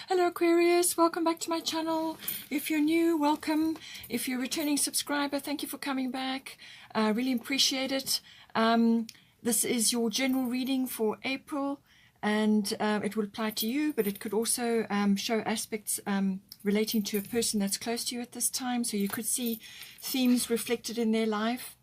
Hello Aquarius, welcome back to my channel. If you're new, welcome. If you're a returning subscriber, thank you for coming back. Really appreciate it. This is your general reading for April, and it will apply to you, but it could also show aspects relating to a person that's close to you at this time, so you could see themes reflected in their life.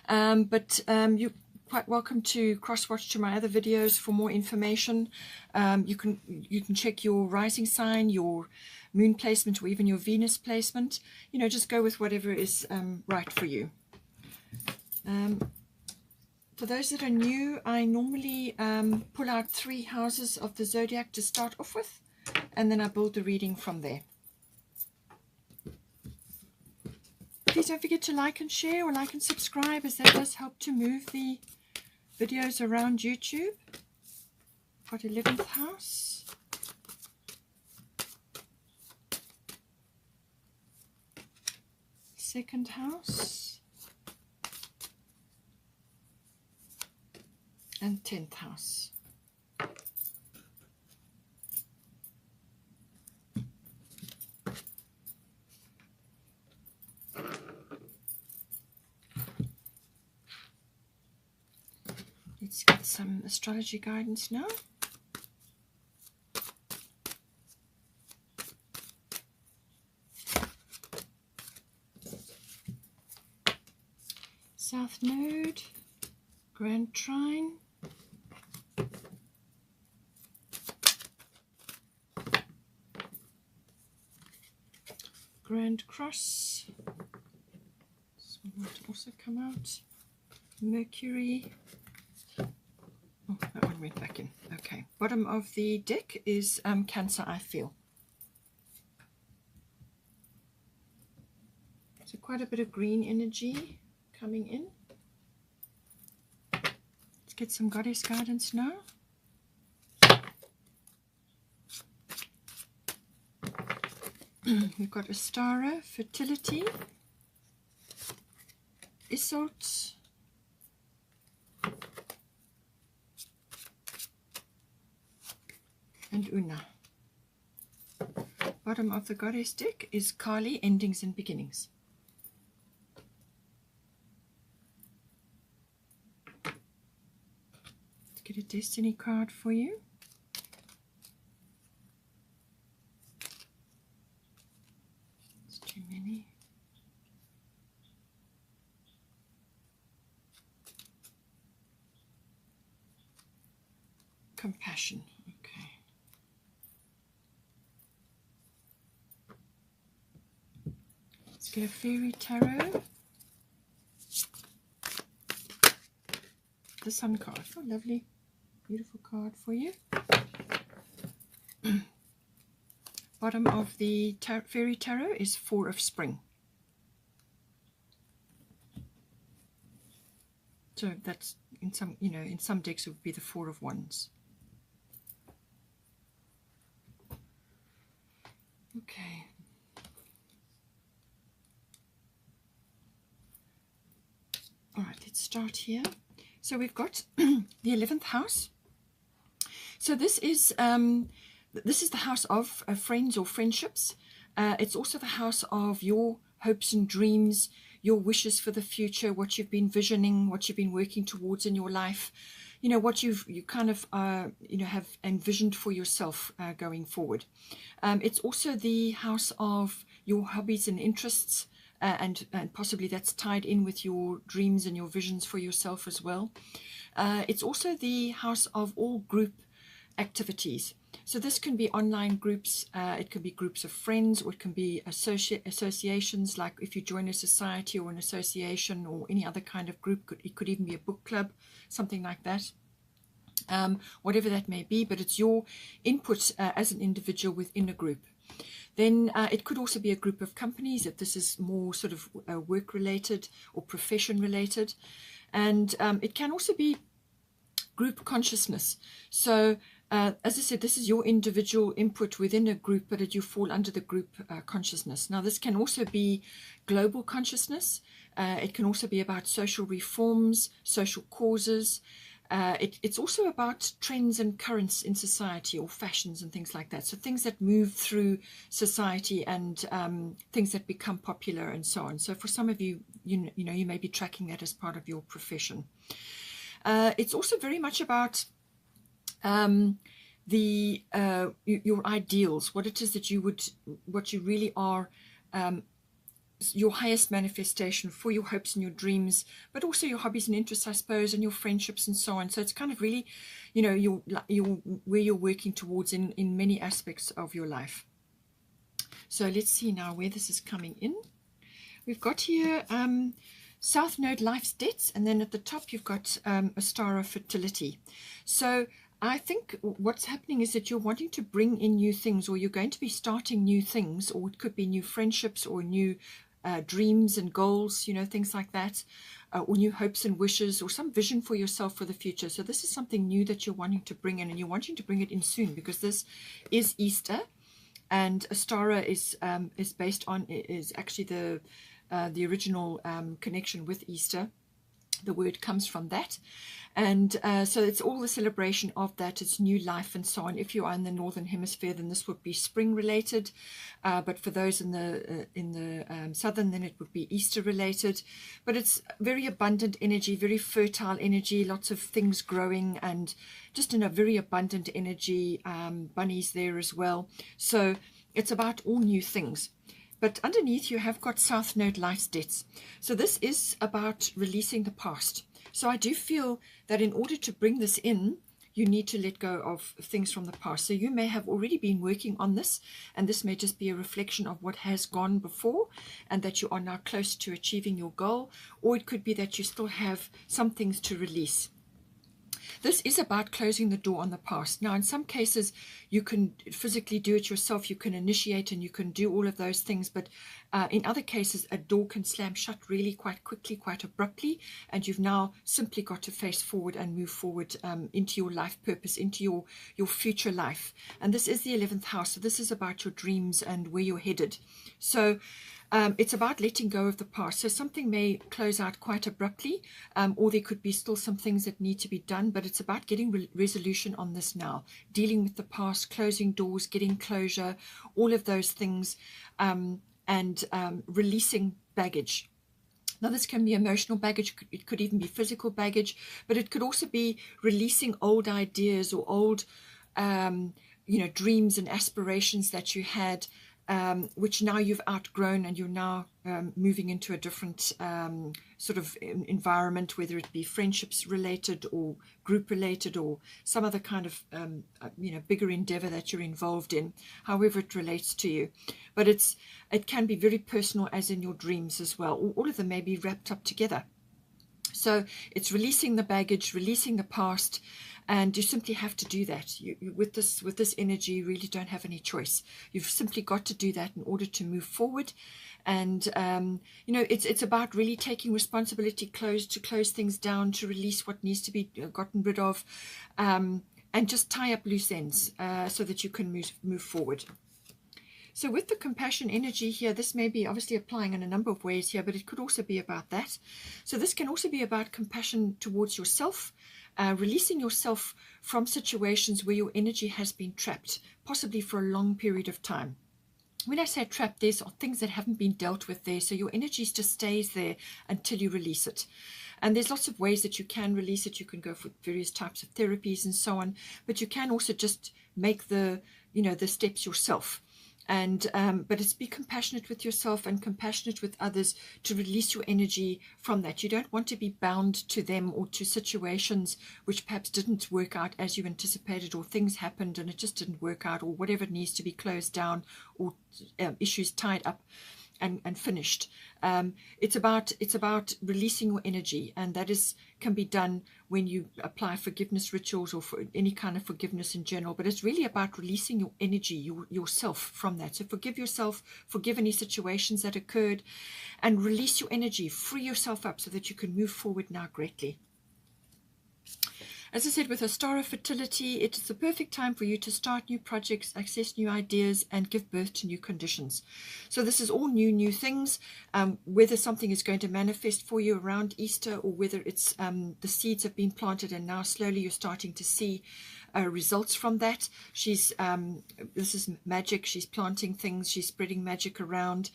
You're quite welcome to cross-watch to my other videos for more information. You can check your rising sign, your moon placement, or even your Venus placement. You know, just go with whatever is right for you. For those that are new, I normally pull out 3 houses of the zodiac to start off with, and then I build the reading from there. Please don't forget to like and share, or like and subscribe, as that does help to move the videos around YouTube. Got 11th house, second house, and 10th house. Let's get some astrology guidance now. South Node, Grand Trine, Grand Cross. This one might also come out. Mercury. Oh, that one went back in. Okay. Bottom of the deck is Cancer, I feel. So quite a bit of green energy coming in. Let's get some goddess guidance now. We've got Astara, fertility, Isolde, and Una. Bottom of the goddess deck is Kali, endings and beginnings. Let's get a destiny card for you. It's too many. Compassion. Okay. Let's get a fairy tarot. The sun card. Oh, lovely. Beautiful card for you. Bottom of the fairy tarot is 4 of spring. So that's in some, in some decks it would be the 4 of wands. Okay. All right, let's start here. So we've got the 11th house. So this is the house of friends or friendships. It's also the house of your hopes and dreams, your wishes for the future, what you've been visioning, what you've been working towards in your life. You know, what you kind of have envisioned for yourself going forward. It's also the house of your hobbies and interests, and possibly that's tied in with your dreams and your visions for yourself as well. It's also the house of all group activities. So this can be online groups, it can be groups of friends, or it can be associations, like if you join a society or an association or any other kind of group. It could even be a book club, something like that. Whatever that may be, but it's your input as an individual within a group. Then it could also be a group of companies, if this is more sort of work related or profession related. And it can also be group consciousness. So as I said, this is your individual input within a group, but you fall under the group consciousness. Now this can also be global consciousness. It can also be about social reforms, social causes. It's also about trends and currents in society, or fashions and things like that. So things that move through society, and things that become popular and so on. So for some of you, you know, you may be tracking that as part of your profession. It's also very much about your ideals, what it is that what you really are, your highest manifestation for your hopes and your dreams, but also your hobbies and interests, I suppose, and your friendships and so on. So it's kind of really, you know, where you're working towards in many aspects of your life. So let's see now where this is coming in. We've got here South Node, life's debts, and then at the top you've got Astara, fertility. So I think what's happening is that you're wanting to bring in new things, or you're going to be starting new things, or it could be new friendships, or new dreams and goals, you know, things like that, or new hopes and wishes, or some vision for yourself for the future. So this is something new that you're wanting to bring in, and you're wanting to bring it in soon, because this is Easter, and Astara is based on, is actually the original connection with Easter. The word comes from that, and so it's all the celebration of that. It's new life and so on. If you are in the northern hemisphere, then this would be spring related, but for those in the southern, then it would be Easter related. But it's very abundant energy, very fertile energy, lots of things growing, and just in a very abundant energy. Bunnies there as well, so it's about all new things. But underneath you have got South Node, life's debts. So this is about releasing the past. So I do feel that in order to bring this in, you need to let go of things from the past. So you may have already been working on this, and this may just be a reflection of what has gone before, and that you are now close to achieving your goal. Or it could be that you still have some things to release. This is about closing the door on the past. Now, in some cases, you can physically do it yourself. You can initiate and you can do all of those things. But in other cases, a door can slam shut really quite quickly, quite abruptly. And you've now simply got to face forward and move forward into your life purpose, into your future life. And this is the 11th house. So this is about your dreams and where you're headed. So it's about letting go of the past. So something may close out quite abruptly, or there could be still some things that need to be done, but it's about getting resolution on this now, dealing with the past, closing doors, getting closure, all of those things, and releasing baggage. Now, this can be emotional baggage, it could even be physical baggage, but it could also be releasing old ideas or old dreams and aspirations that you had, which now you've outgrown, and you're now moving into a different sort of environment, whether it be friendships related or group related or some other kind of bigger endeavor that you're involved in, however it relates to you. But it can be very personal, as in your dreams as well. All of them may be wrapped up together. So it's releasing the baggage, releasing the past, and you simply have to do that. You with this energy, you really don't have any choice. You've simply got to do that in order to move forward. And it's about really taking responsibility, to close things down, to release what needs to be gotten rid of, and just tie up loose ends so that you can move forward. So with the compassion energy here, this may be obviously applying in a number of ways here, but it could also be about that. So this can also be about compassion towards yourself, releasing yourself from situations where your energy has been trapped, possibly for a long period of time. When I say trapped, there's things that haven't been dealt with there, so your energy just stays there until you release it. And there's lots of ways that you can release it. You can go for various types of therapies and so on, but you can also just make the steps yourself. And but it's be compassionate with yourself and compassionate with others to release your energy from that. You don't want to be bound to them or to situations which perhaps didn't work out as you anticipated, or things happened and it just didn't work out, or whatever needs to be closed down, or issues tied up and finished. It's about releasing your energy, and that can be done when you apply forgiveness rituals or for any kind of forgiveness in general. But it's really about releasing your energy, yourself from that. So forgive yourself, forgive any situations that occurred, and release your energy, free yourself up so that you can move forward now greatly. As I said, with a star of fertility, it is the perfect time for you to start new projects, access new ideas, and give birth to new conditions. So this is all new things, whether something is going to manifest for you around Easter, or whether it's the seeds have been planted and now slowly you're starting to see results from that. This is magic. She's planting things. She's spreading magic around.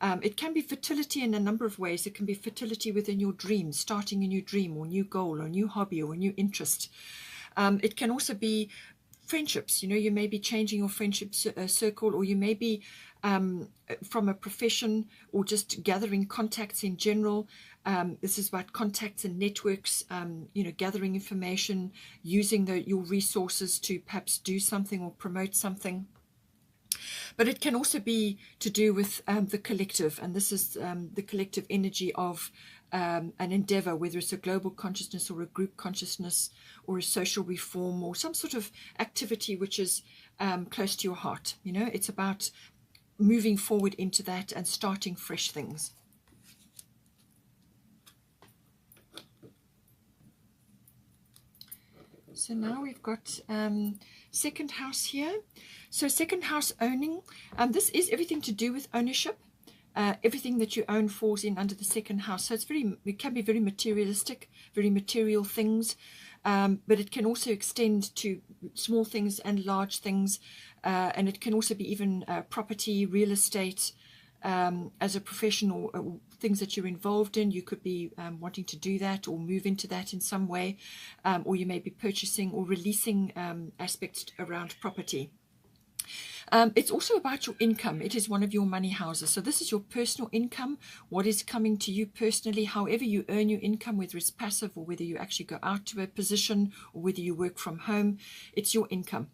It can be fertility in a number of ways. It can be fertility within your dreams, starting a new dream or new goal or new hobby or new interest. It can also be friendships. You may be changing your friendship circle, or you may be from a profession, or just gathering contacts in general. This is about contacts and networks, gathering information, using your resources to perhaps do something or promote something. But it can also be to do with the collective, and this is the collective energy of an endeavor, whether it's a global consciousness or a group consciousness or a social reform or some sort of activity which is close to your heart. It's about moving forward into that and starting fresh things. So now we've got second house here. So second house owning, this is everything to do with ownership. Everything that you own falls in under the second house. So it can be very materialistic, very material things, but it can also extend to small things and large things, and it can also be even property, real estate, as a professional, things that you're involved in. You could be wanting to do that or move into that in some way, or you may be purchasing or releasing aspects around property. It's also about your income. It is one of your money houses. So this is your personal income, what is coming to you personally, however you earn your income, whether it's passive or whether you actually go out to a position or whether you work from home. It's your income.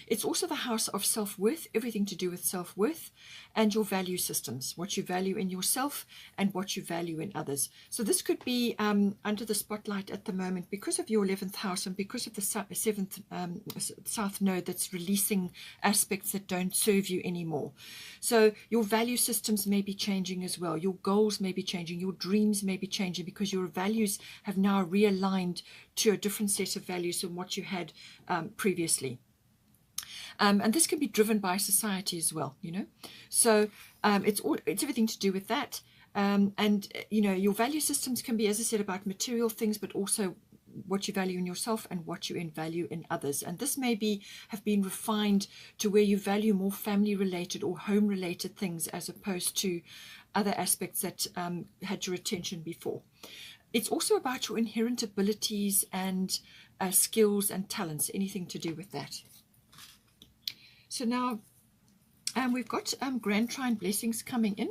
It's also the house of self-worth, everything to do with self-worth and your value systems, what you value in yourself and what you value in others. So this could be under the spotlight at the moment because of your 11th house and because of the 7th South Node that's releasing aspects that don't serve you anymore. So your value systems may be changing as well. Your goals may be changing. Your dreams may be changing because your values have now realigned to a different set of values than what you had previously. And this can be driven by society as well, So it's everything to do with that. And your value systems can be, as I said, about material things, but also what you value in yourself and what you value in others. And this may have been refined to where you value more family related or home related things as opposed to other aspects that had your attention before. It's also about your inherent abilities and skills and talents, anything to do with that. So now we've got Grand Trine blessings coming in,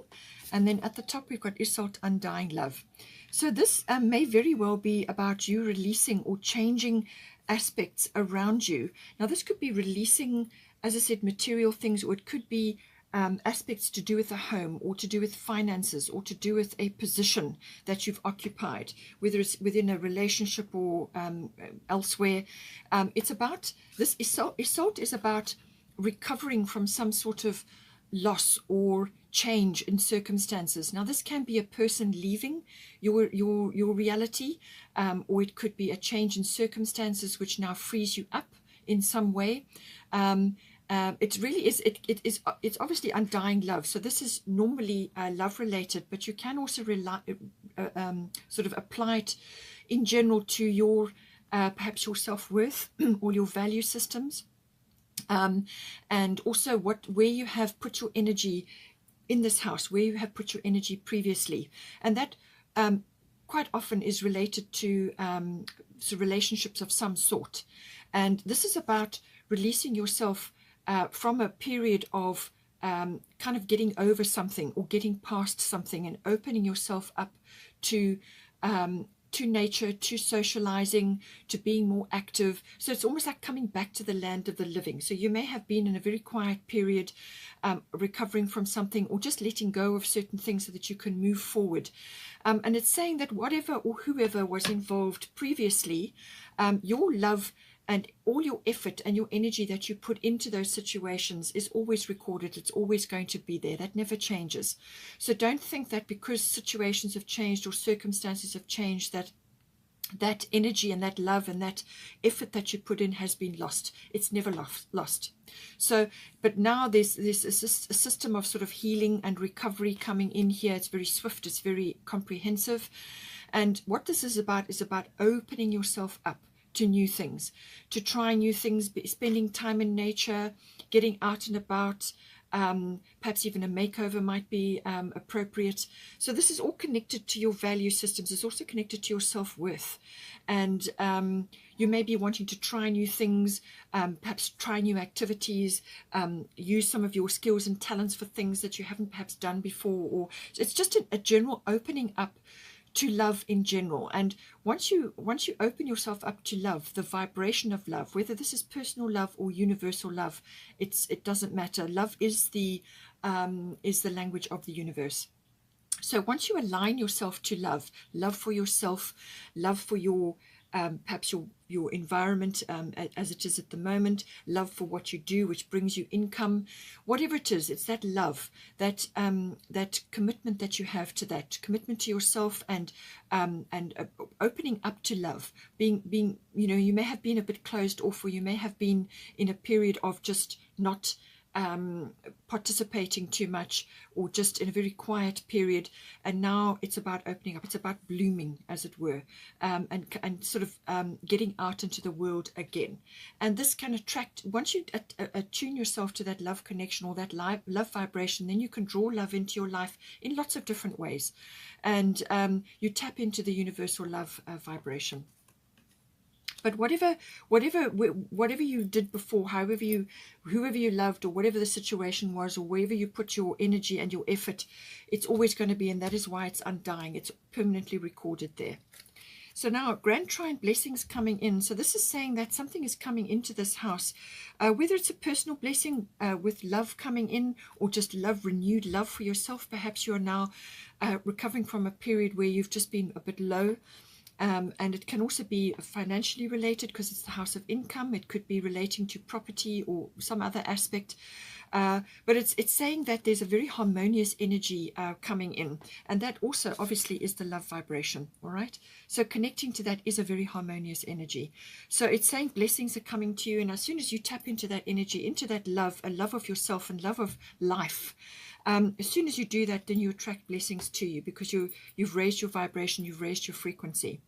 and then at the top we've got Isolde undying love. So this may very well be about you releasing or changing aspects around you. Now this could be releasing, as I said, material things, or it could be aspects to do with a home or to do with finances or to do with a position that you've occupied, whether it's within a relationship or elsewhere. It's about this. Isolde is about recovering from some sort of loss or change in circumstances. Now this can be a person leaving your reality, or it could be a change in circumstances which now frees you up in some way. It really is, it's obviously undying love. So this is normally love related, but you can also sort of apply it in general to your perhaps your self-worth or your value systems. And also where you have put your energy in this house, where you have put your energy previously. And that quite often is related to relationships of some sort. And this is about releasing yourself from a period of kind of getting over something or getting past something and opening yourself up to nature, to socializing, to being more active. So it's almost like coming back to the land of the living. So you may have been in a very quiet period, recovering from something or just letting go of certain things so that you can move forward. And it's saying that whatever or whoever was involved previously, your love and all your effort and your energy that you put into those situations is always recorded. It's always going to be there. That never changes. So don't think that because situations have changed or circumstances have changed that that energy and that love and that effort that you put in has been lost. It's never lost. So, but now there's a system of sort of healing and recovery coming in here. It's very swift, it's very comprehensive. And what this is about opening yourself up to new things, to try new things, spending time in nature, getting out and about. Perhaps even a makeover might be appropriate. So this is all connected to your value systems. It's also connected to your self-worth. And you may be wanting to try new things, perhaps try new activities, use some of your skills and talents for things that you haven't perhaps done before. Or it's just a general opening up to love in general. And once you open yourself up to love, the vibration of love, whether this is personal love or universal love, it doesn't matter. Love is the language of the universe. So once you align yourself to love for yourself, love for your perhaps your environment as it is at the moment, love for what you do, which brings you income, whatever it is, it's that love, that commitment that you have to that, commitment to yourself, and opening up to love, being you may have been a bit closed off, or you may have been in a period of just not participating too much, or just in a very quiet period, and now it's about opening up, it's about blooming, as it were, and sort of getting out into the world again. And this can attract, once you attune yourself to that love connection or that love vibration, then you can draw love into your life in lots of different ways, and you tap into the universal love vibration. But whatever you did before, whoever you loved, or whatever the situation was, or wherever you put your energy and your effort, it's always going to be, and that is why it's undying. It's permanently recorded there. So now, Grand Trine blessings coming in. So this is saying that something is coming into this house, whether it's a personal blessing with love coming in, or just love, renewed love for yourself. Perhaps you are now recovering from a period where you've just been a bit low. And it can also be financially related, because it's the house of income. It could be relating to property or some other aspect. But it's saying that there's a very harmonious energy coming in. And that also obviously is the love vibration. All right. So connecting to that is a very harmonious energy. So it's saying blessings are coming to you. And as soon as you tap into that energy, into that love, a love of yourself and love of life, as soon as you do that, then you attract blessings to you, because you've raised your vibration, you've raised your frequency.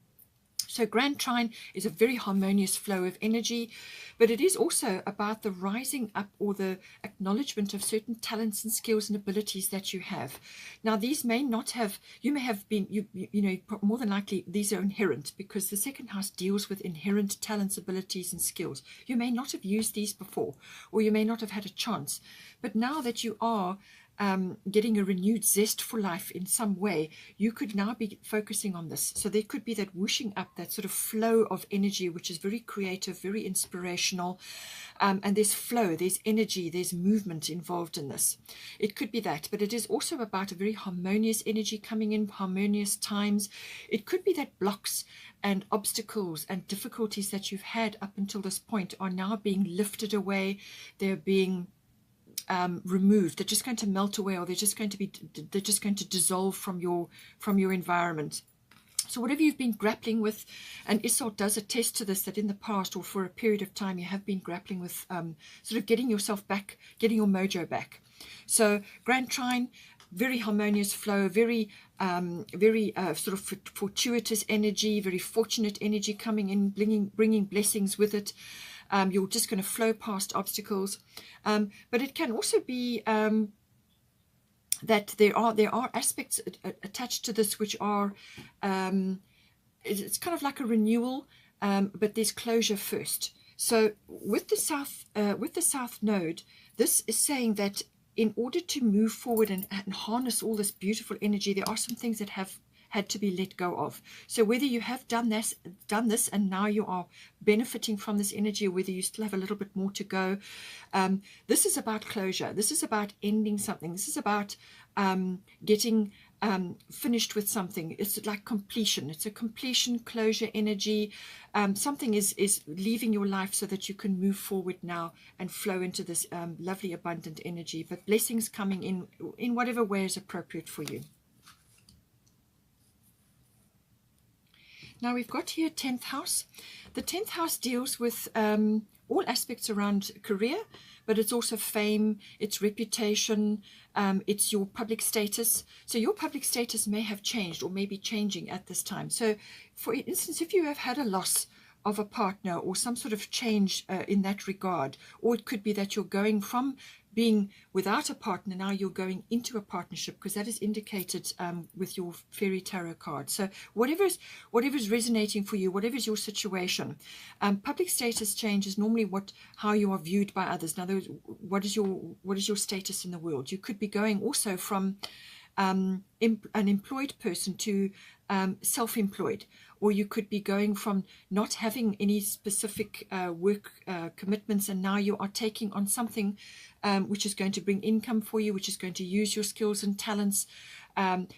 So Grand Trine is a very harmonious flow of energy, but it is also about the rising up, or the acknowledgement of certain talents and skills and abilities that you have. Now, these may not have, you may have been, you know, more than likely these are inherent, because the second house deals with inherent talents, abilities and skills. You may not have used these before, or you may not have had a chance, but now that you are getting a renewed zest for life in some way, you could now be focusing on this. So there could be that whooshing up, that sort of flow of energy, which is very creative, very inspirational, and there's flow, there's energy, there's movement involved in this. It could be that, but it is also about a very harmonious energy coming in, harmonious times. It could be that blocks and obstacles and difficulties that you've had up until this point are now being lifted away. They're being removed. They're just going to melt away, or they're just going to dissolve from your environment. So whatever you've been grappling with, and Isolde does attest to this, that in the past or for a period of time you have been grappling with sort of getting yourself back, getting your mojo back. So Grand Trine, very harmonious flow, very sort of fortuitous energy, very fortunate energy coming in, bringing blessings with it. You're just going to flow past obstacles, but it can also be that there are aspects attached to this which are it's kind of like a renewal, but there's closure first. So with the south node, this is saying that in order to move forward and harness all this beautiful energy, there are some things that have had to be let go of. So whether you have done this and now you are benefiting from this energy, or whether you still have a little bit more to go, this is about closure. This is about ending something. This is about getting finished with something. It's like completion. It's a completion, closure energy. Something is leaving your life so that you can move forward now and flow into this lovely abundant energy. But blessings coming in whatever way is appropriate for you. Now we've got here 10th house. The 10th house deals with all aspects around career, but it's also fame, it's reputation, it's your public status. So your public status may have changed or may be changing at this time. So for instance, if you have had a loss of a partner or some sort of change in that regard, or it could be that you're going from being without a partner, now you're going into a partnership, because that is indicated with your fairy tarot card. So whatever's resonating for you, whatever's your situation, public status change is normally how you are viewed by others. In other words, what is your status in the world? You could be going also from an employed person to self-employed, or you could be going from not having any specific work commitments, and now you are taking on something which is going to bring income for you, which is going to use your skills and talents.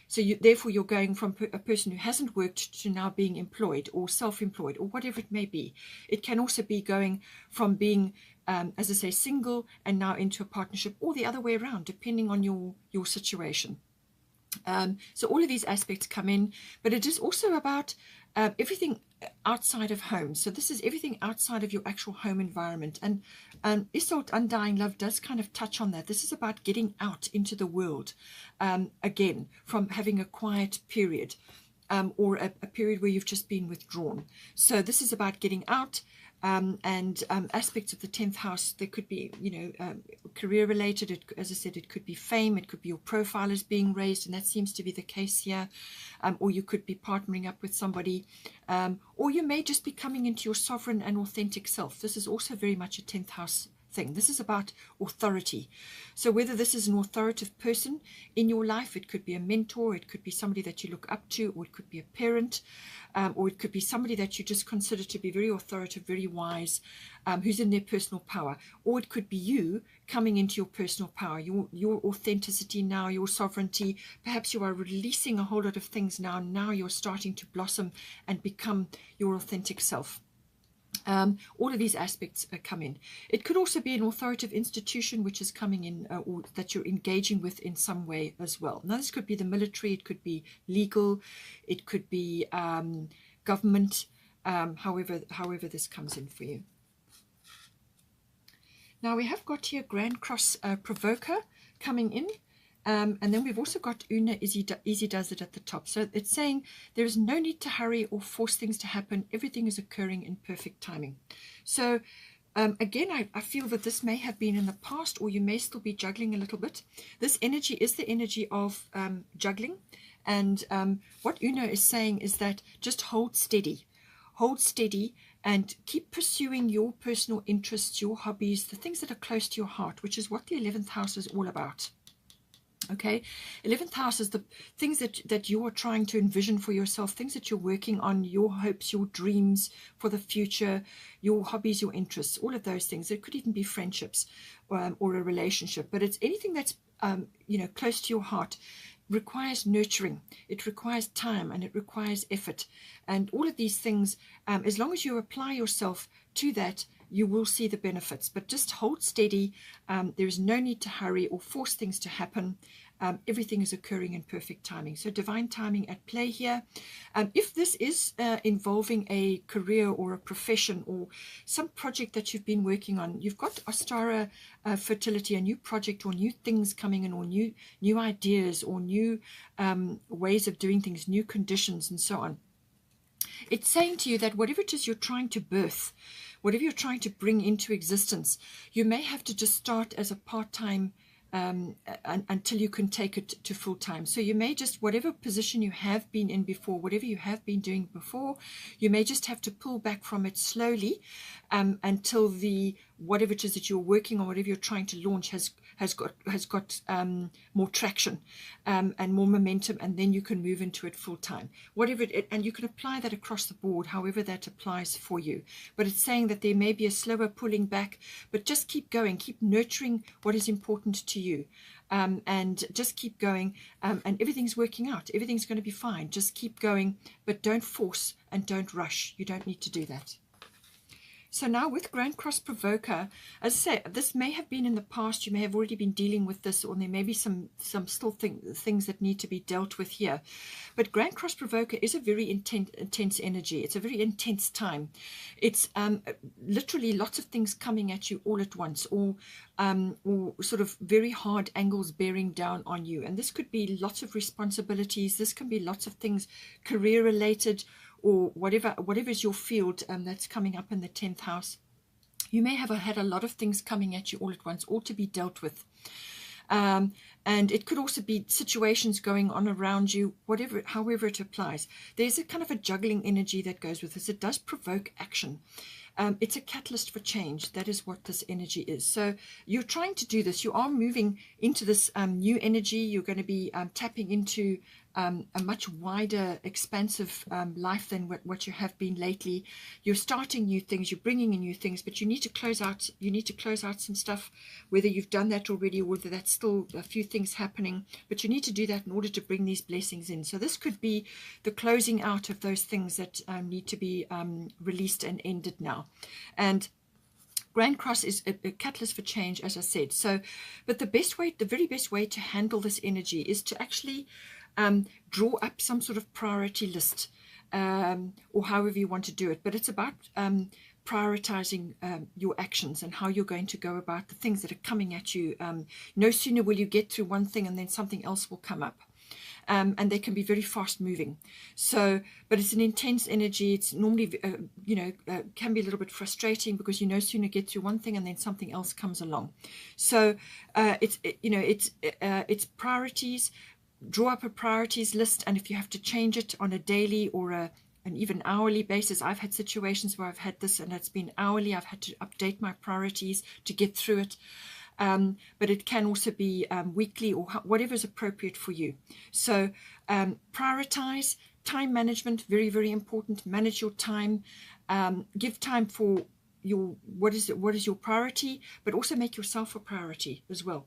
So therefore you're going from a person who hasn't worked to now being employed or self-employed, or whatever it may be. It can also be going from being, as I say, single and now into a partnership, or the other way around, depending on your situation. So all of these aspects come in, but it is also about everything outside of home. So this is everything outside of your actual home environment. And Isolde Undying Love does kind of touch on that. This is about getting out into the world, again, from having a quiet period or a period where you've just been withdrawn. So this is about getting out. And aspects of the 10th house, there could be, career related. As I said, it could be fame, it could be your profile is being raised, and that seems to be the case here. Or you could be partnering up with somebody, or you may just be coming into your sovereign and authentic self. This is also very much a 10th house thing. This is about authority. So whether this is an authoritative person in your life, it could be a mentor, it could be somebody that you look up to, or it could be a parent, or it could be somebody that you just consider to be very authoritative, very wise, who's in their personal power. Or it could be you coming into your personal power, your authenticity now, your sovereignty. Perhaps you are releasing a whole lot of things now. Now you're starting to blossom and become your authentic self. All of these aspects come in. It could also be an authoritative institution which is coming in, or that you're engaging with in some way as well. Now this could be the military, it could be legal, it could be government, however this comes in for you. Now we have got here Grand Cross Provoker coming in. And then we've also got Una Easy Does It at the top. So it's saying there is no need to hurry or force things to happen. Everything is occurring in perfect timing. So again, I feel that this may have been in the past, or you may still be juggling a little bit. This energy is the energy of juggling. And what Una is saying is that just hold steady. Hold steady and keep pursuing your personal interests, your hobbies, the things that are close to your heart, which is what the 11th house is all about. Okay, 11th house is the things that you are trying to envision for yourself, things that you're working on, your hopes, your dreams for the future, your hobbies, your interests, all of those things. It could even be friendships or a relationship, but it's anything that's close to your heart. Requires nurturing, it requires time, and it requires effort, and all of these things, as long as you apply yourself to that, you will see the benefits. But just hold steady. There is no need to hurry or force things to happen. Everything is occurring in perfect timing. So divine timing at play here. If this is involving a career or a profession or some project that you've been working on, you've got Ostara fertility, a new project or new things coming in, or new ideas or new ways of doing things, new conditions and so on. It's saying to you that whatever it is you're trying to birth, whatever you're trying to bring into existence, you may have to just start as a part-time until you can take it to full-time. So you may just, whatever position you have been in before, whatever you have been doing before, you may just have to pull back from it slowly until whatever it is that you're working on, whatever you're trying to launch has got more traction and more momentum, and then you can move into it full-time. And you can apply that across the board, however that applies for you. But it's saying that there may be a slower pulling back, but just keep going, keep nurturing what is important to you, and just keep going, and everything's working out. Everything's going to be fine. Just keep going, but don't force and don't rush. You don't need to do that. So now with Grand Cross Provoker, as I say, this may have been in the past. You may have already been dealing with this, or there may be some still things that need to be dealt with here. But Grand Cross Provoker is a very intense energy. It's a very intense time. It's literally lots of things coming at you all at once, or sort of very hard angles bearing down on you. And this could be lots of responsibilities. This can be lots of things career related, or whatever is your field that's coming up in the 10th house. You may have had a lot of things coming at you all at once, all to be dealt with. And it could also be situations going on around you, however it applies. There's a kind of a juggling energy that goes with this. It does provoke action. It's a catalyst for change. That is what this energy is. So you're trying to do this. You are moving into this new energy. You're going to be tapping into a much wider, expansive life than what you have been lately. You're starting new things. You're bringing in new things, but you need to close out. You need to close out some stuff, whether you've done that already or whether that's still a few things happening. But you need to do that in order to bring these blessings in. So this could be the closing out of those things that need to be released and ended now. And Grand Cross is a catalyst for change, as I said. So, but the very best way to handle this energy is to actually draw up some sort of priority list, or however you want to do it. But it's about prioritizing your actions and how you're going to go about the things that are coming at you. No sooner will you get through one thing and then something else will come up. And they can be very fast moving. So, but it's an intense energy. It's normally, can be a little bit frustrating because you no sooner get through one thing and then something else comes along. So it's priorities. Draw up a priorities list, and if you have to change it on a daily or an even hourly basis, I've had situations where I've had this and it's been hourly. I've had to update my priorities to get through it. But it can also be weekly or whatever is appropriate for you. So prioritize. Time management, very, very important. Manage your time. Give time for what is your priority, but also make yourself a priority as well.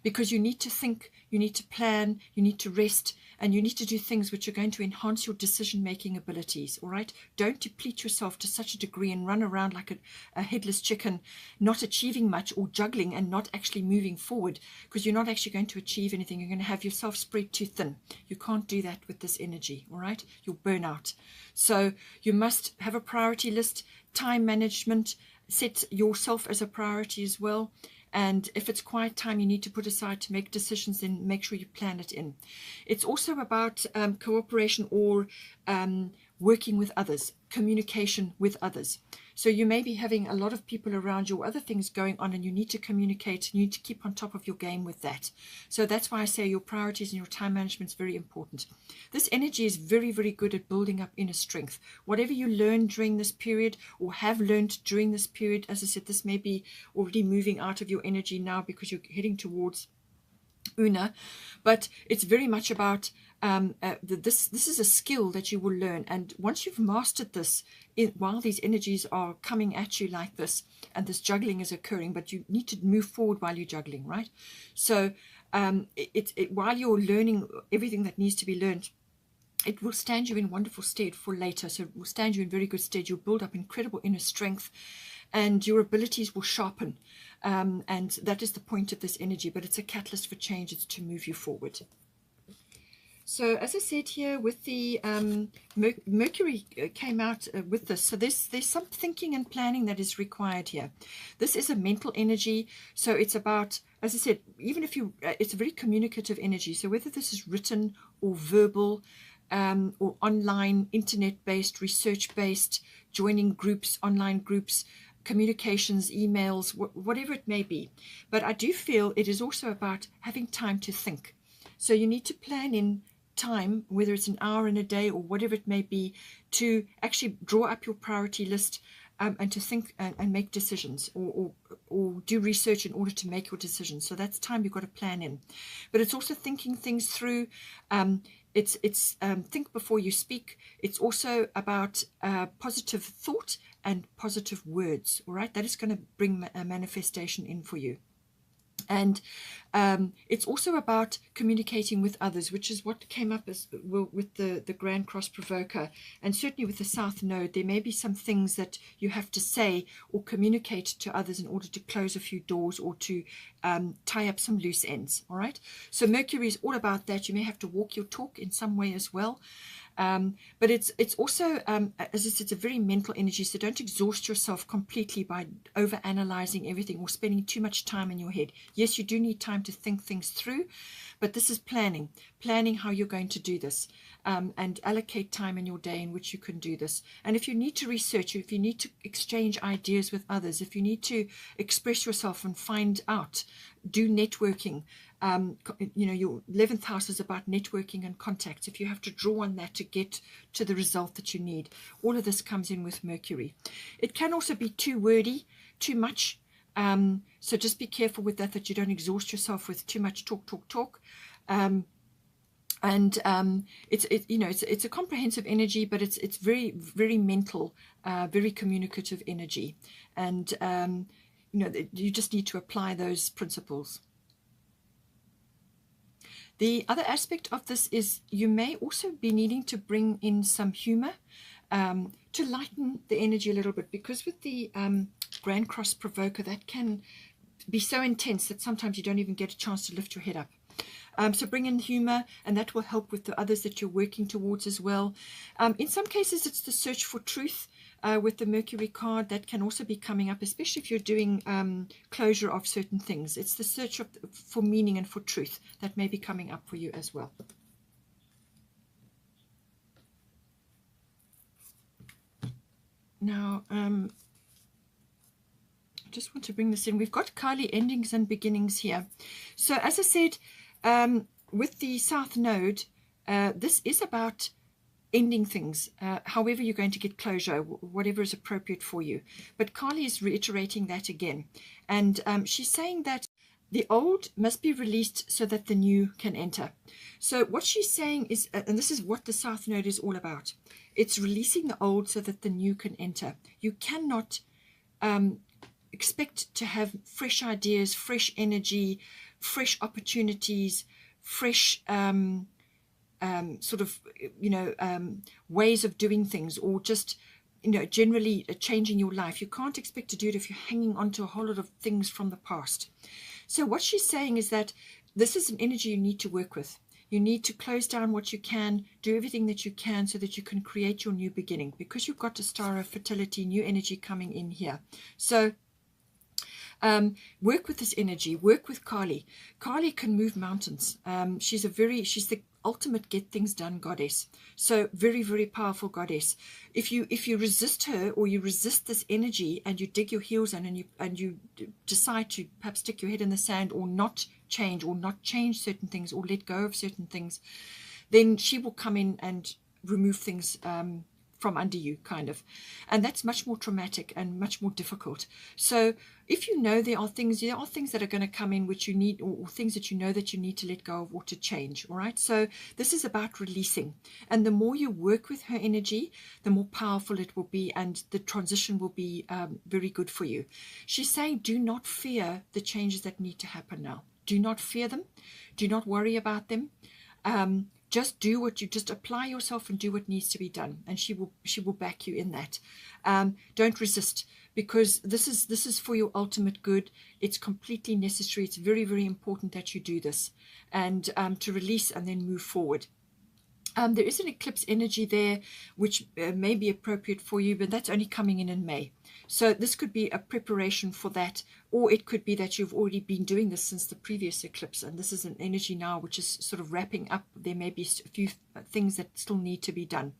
Because you need to think, you need to plan, you need to rest, and you need to do things which are going to enhance your decision-making abilities, all right? Don't deplete yourself to such a degree and run around like a headless chicken, not achieving much or juggling and not actually moving forward, because you're not actually going to achieve anything. You're going to have yourself spread too thin. You can't do that with this energy, all right? You'll burn out. So you must have a priority list, time management, set yourself as a priority as well. And if it's quiet time you need to put aside to make decisions, then make sure you plan it in. It's also about cooperation or working with others, communication with others. So you may be having a lot of people around you or other things going on, and you need to communicate. You need to keep on top of your game with that. So that's why I say your priorities and your time management is very important. This energy is very, very good at building up inner strength. Whatever you learn during this period or have learned during this period, as I said, this may be already moving out of your energy now because you're heading towards Una, but it's very much about this is a skill that you will learn, and once you've mastered this, while these energies are coming at you like this and this juggling is occurring, but you need to move forward while you're juggling, right? So while you're learning everything that needs to be learned, it will stand you in wonderful stead for later. So it will stand you in very good stead. You'll build up incredible inner strength and your abilities will sharpen. And that is the point of this energy, but it's a catalyst for change. It's to move you forward. So as I said here with the Mercury came out with this. So there's some thinking and planning that is required here. This is a mental energy. So it's about, as I said, even if it's a very communicative energy. So whether this is written or verbal, or online, internet-based, research-based, joining groups, online groups, communications, emails, whatever it may be. But I do feel it is also about having time to think. So you need to plan in time, whether it's an hour in a day or whatever it may be, to actually draw up your priority list and to think and make decisions or do research in order to make your decisions. So that's time you've got to plan in. But it's also thinking things through. It's think before you speak. It's also about positive thought and positive words. All right, that is going to bring a manifestation in for you. And it's also about communicating with others, which is what came up as well with the Grand Cross Provoker. And certainly with the South Node, there may be some things that you have to say or communicate to others in order to close a few doors or to tie up some loose ends. All right. So Mercury is all about that. You may have to walk your talk in some way as well. But it's also, as I said, it's a very mental energy, so don't exhaust yourself completely by over-analyzing everything or spending too much time in your head. Yes, you do need time to think things through, but this is planning how you're going to do this, and allocate time in your day in which you can do this. And if you need to research, if you need to exchange ideas with others, if you need to express yourself and find out, do networking. You know, your 11th house is about networking and contacts. If you have to draw on that to get to the result that you need, all of this comes in with Mercury. It can also be too wordy, too much. So just be careful with that you don't exhaust yourself with too much talk. It's a comprehensive energy, but it's very, very mental, very communicative energy. And you just need to apply those principles. The other aspect of this is you may also be needing to bring in some humor to lighten the energy a little bit, because with the Grand Cross Provoker, that can be so intense that sometimes you don't even get a chance to lift your head up. So bring in humor, and that will help with the others that you're working towards as well. In some cases, it's the search for truth. With the Mercury card, that can also be coming up, especially if you're doing closure of certain things. It's the search for meaning and for truth that may be coming up for you as well. Now, I just want to bring this in. We've got Kali endings and beginnings here. So as I said, with the South Node, this is about ending things, however you're going to get closure, whatever is appropriate for you. But Kali is reiterating that again. And she's saying that the old must be released so that the new can enter. So what she's saying is, and this is what the South Node is all about, it's releasing the old so that the new can enter. You cannot expect to have fresh ideas, fresh energy, fresh opportunities, fresh ways of doing things, or just generally changing your life. You can't expect to do it if you're hanging on to a whole lot of things from the past. So what she's saying is that this is an energy you need to work with. You need to close down what you can, do everything that you can so that you can create your new beginning, because you've got a star of fertility, new energy coming in here. So work with this energy, work with Kali. Kali can move mountains. She's the ultimate get things done goddess. So very, very powerful goddess. If you resist her, or you resist this energy, and you dig your heels in, and you decide to perhaps stick your head in the sand, or not change certain things, or let go of certain things, then she will come in and remove things from under you, kind of. And that's much more traumatic and much more difficult. So if you know there are things that are going to come in which you need, or things that you know that you need to let go of or to change. All right. So this is about releasing. And the more you work with her energy, the more powerful it will be, and the transition will be very good for you. She's saying, do not fear the changes that need to happen now. Do not fear them. Do not worry about them. Just apply yourself and do what needs to be done, and she will back you in that. Don't resist, because this is for your ultimate good. It's completely necessary. It's very, very important that you do this, and to release and then move forward. There is an eclipse energy there, which may be appropriate for you, but that's only coming in May. So this could be a preparation for that, or it could be that you've already been doing this since the previous eclipse, and this is an energy now which is sort of wrapping up. There may be a few things that still need to be done,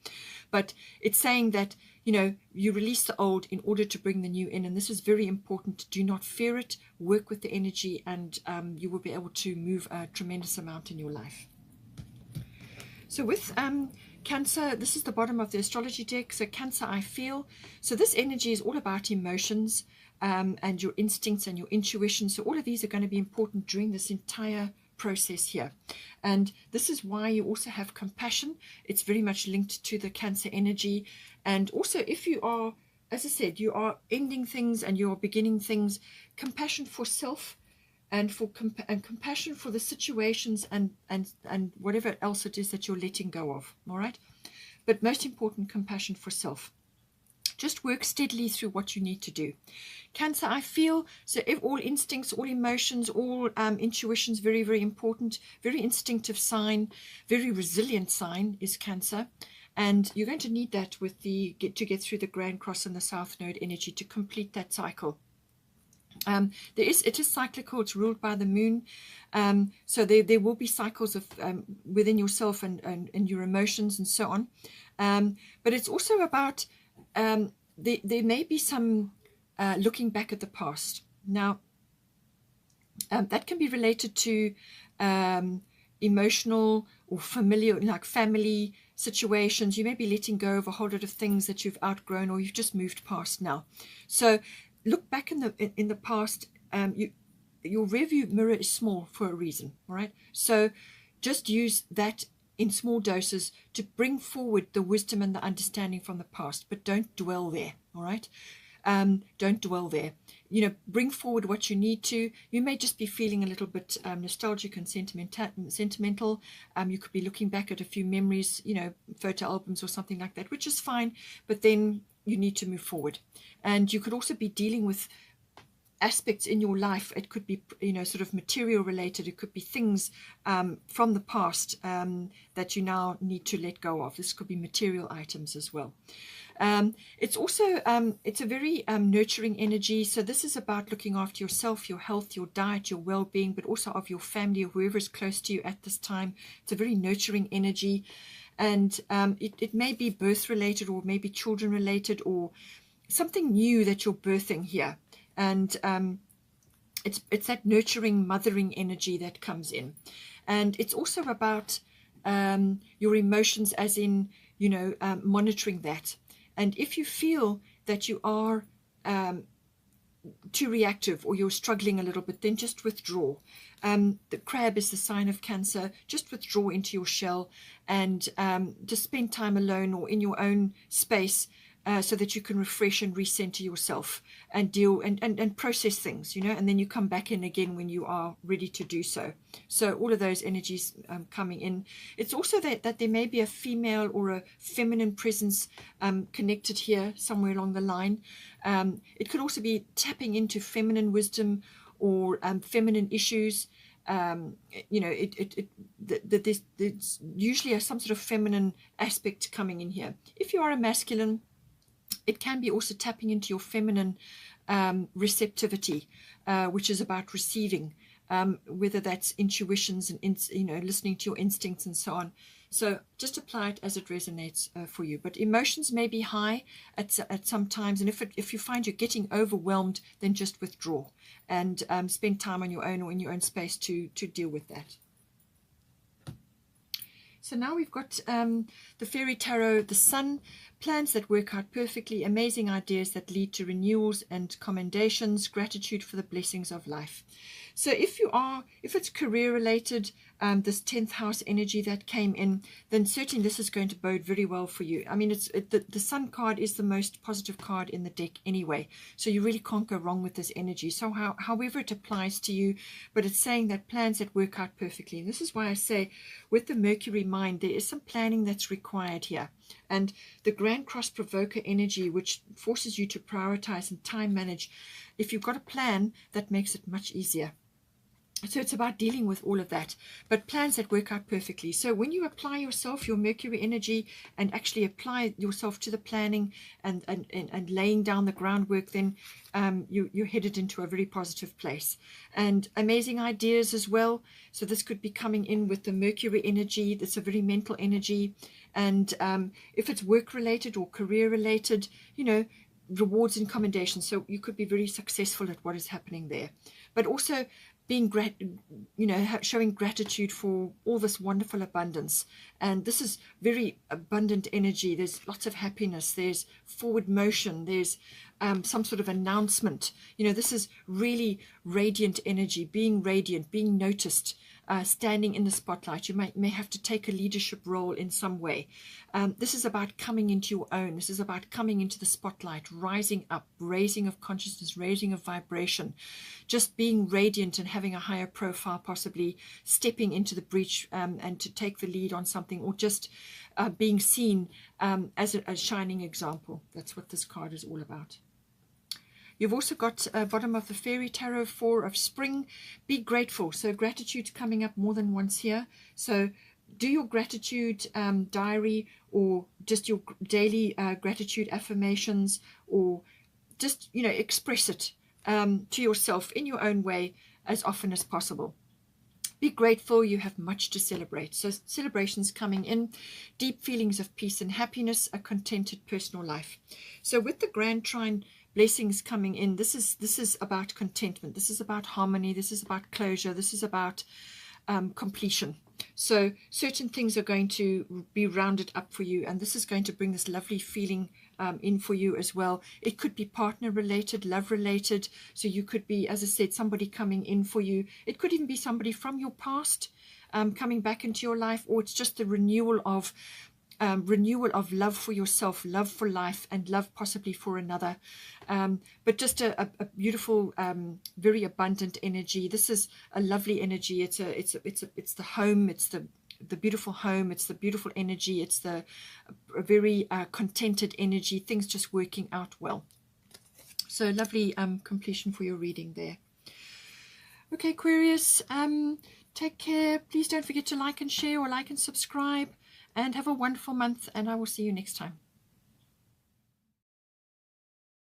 but it's saying that, you release the old in order to bring the new in, and this is very important. Do not fear it. Work with the energy, and you will be able to move a tremendous amount in your life. So with Cancer, this is the bottom of the astrology deck. So Cancer, I feel. So this energy is all about emotions and your instincts and your intuition. So all of these are going to be important during this entire process here. And this is why you also have compassion. It's very much linked to the Cancer energy. And also, if you are, as I said, you are ending things and you are beginning things, compassion for self, and for compassion for the situations and whatever else it is that you're letting go of. All right, but most important, compassion for self. Just work steadily through what you need to do. Cancer, I feel, so if all instincts, all emotions, all intuitions, very, very important, very instinctive sign, very resilient sign is Cancer. And you're going to need that with the to get through the Grand Cross and the South Node energy to complete that cycle. It is cyclical, it's ruled by the moon. So there will be cycles of within yourself and your emotions and so on. But it's also about there may be some looking back at the past. Now, that can be related to emotional or familiar, like family situations. You may be letting go of a whole lot of things that you've outgrown or you've just moved past now. So look back in the past. Your rearview mirror is small for a reason, all right? So just use that in small doses to bring forward the wisdom and the understanding from the past, but don't dwell there, all right? Don't dwell there. You know, bring forward what you need to. You may just be feeling a little bit nostalgic and sentimental. You could be looking back at a few memories, you know, photo albums or something like that, which is fine, but then you need to move forward. And you could also be dealing with aspects in your life. It could be, you know, sort of material related. It could be things from the past that you now need to let go of. This could be material items as well. It's also, it's a very nurturing energy. So this is about looking after yourself, your health, your diet, your well-being, but also of your family or whoever is close to you at this time. It's a very nurturing energy. And it may be birth related or maybe children related or something new that you're birthing here. And it's that nurturing, mothering energy that comes in. And it's also about your emotions, as in, you know, monitoring that. And if you feel that you are too reactive or you're struggling a little bit, then just withdraw. The crab is the sign of Cancer. Just withdraw into your shell and just spend time alone or in your own space so that you can refresh and recenter yourself and deal and process things, you know, and then you come back in again when you are ready to do so. So all of those energies coming in. It's also that there may be a female or a feminine presence connected here somewhere along the line. It could also be tapping into feminine wisdom or feminine issues. You know, there's usually some sort of feminine aspect coming in here. If you are a masculine, it can be also tapping into your feminine receptivity, which is about receiving, whether that's intuitions and, you know, listening to your instincts and so on. So just apply it as it resonates for you. But emotions may be high at some times. And if you find you're getting overwhelmed, then just withdraw and spend time on your own or in your own space to deal with that. So now we've got the Fairy Tarot, the Sun, plans that work out perfectly, amazing ideas that lead to renewals and commendations, gratitude for the blessings of life. So if it's career related, this 10th house energy that came in, then certainly this is going to bode very well for you. I mean, the Sun card is the most positive card in the deck anyway, so you really can't go wrong with this energy. So however it applies to you, but it's saying that plans that work out perfectly. And this is why I say with the Mercury mind, there is some planning that's required here. And the Grand Cross Provoker energy, which forces you to prioritize and time manage, if you've got a plan, that makes it much easier. So it's about dealing with all of that, but plans that work out perfectly. So when you apply yourself, your Mercury energy, and actually apply yourself to the planning and laying down the groundwork, then you're headed into a very positive place. And amazing ideas as well. So this could be coming in with the Mercury energy. That's a very mental energy. And if it's work related or career related, you know, rewards and commendations. So you could be very successful at what is happening there. But also being showing gratitude for all this wonderful abundance. And this is very abundant energy. There's lots of happiness. There's forward motion. There's some sort of announcement. You know, this is really radiant energy, being radiant, being noticed. standing in the spotlight. You may have to take a leadership role in some way. This is about coming into your own. This is about coming into the spotlight, rising up, raising of consciousness, raising of vibration, just being radiant and having a higher profile, possibly stepping into the breach and to take the lead on something, or just being seen as a shining example. That's what this card is all about. You've also got bottom of the fairy tarot, 4 of spring. Be grateful. So gratitude coming up more than once here. So do your gratitude diary, or just your daily gratitude affirmations, or just, you know, express it to yourself in your own way as often as possible. Be grateful. You have much to celebrate. So celebrations coming in, deep feelings of peace and happiness, a contented personal life. So with the Grand Trine blessings coming in, this is about contentment. This is about harmony. This is about closure. This is about completion. So certain things are going to be rounded up for you, and this is going to bring this lovely feeling in for you as well. It could be partner related, love related. So you could be, as I said, somebody coming in for you. It could even be somebody from your past coming back into your life, or it's just the renewal of love for yourself, love for life, and love possibly for another. But just a beautiful, very abundant energy. This is a lovely energy. It's the home. It's the beautiful home. It's the beautiful energy. It's the very contented energy. Things just working out well. So lovely completion for your reading there. Okay, Aquarius, take care. Please don't forget to like and share, or like and subscribe. And have a wonderful month, and I will see you next time.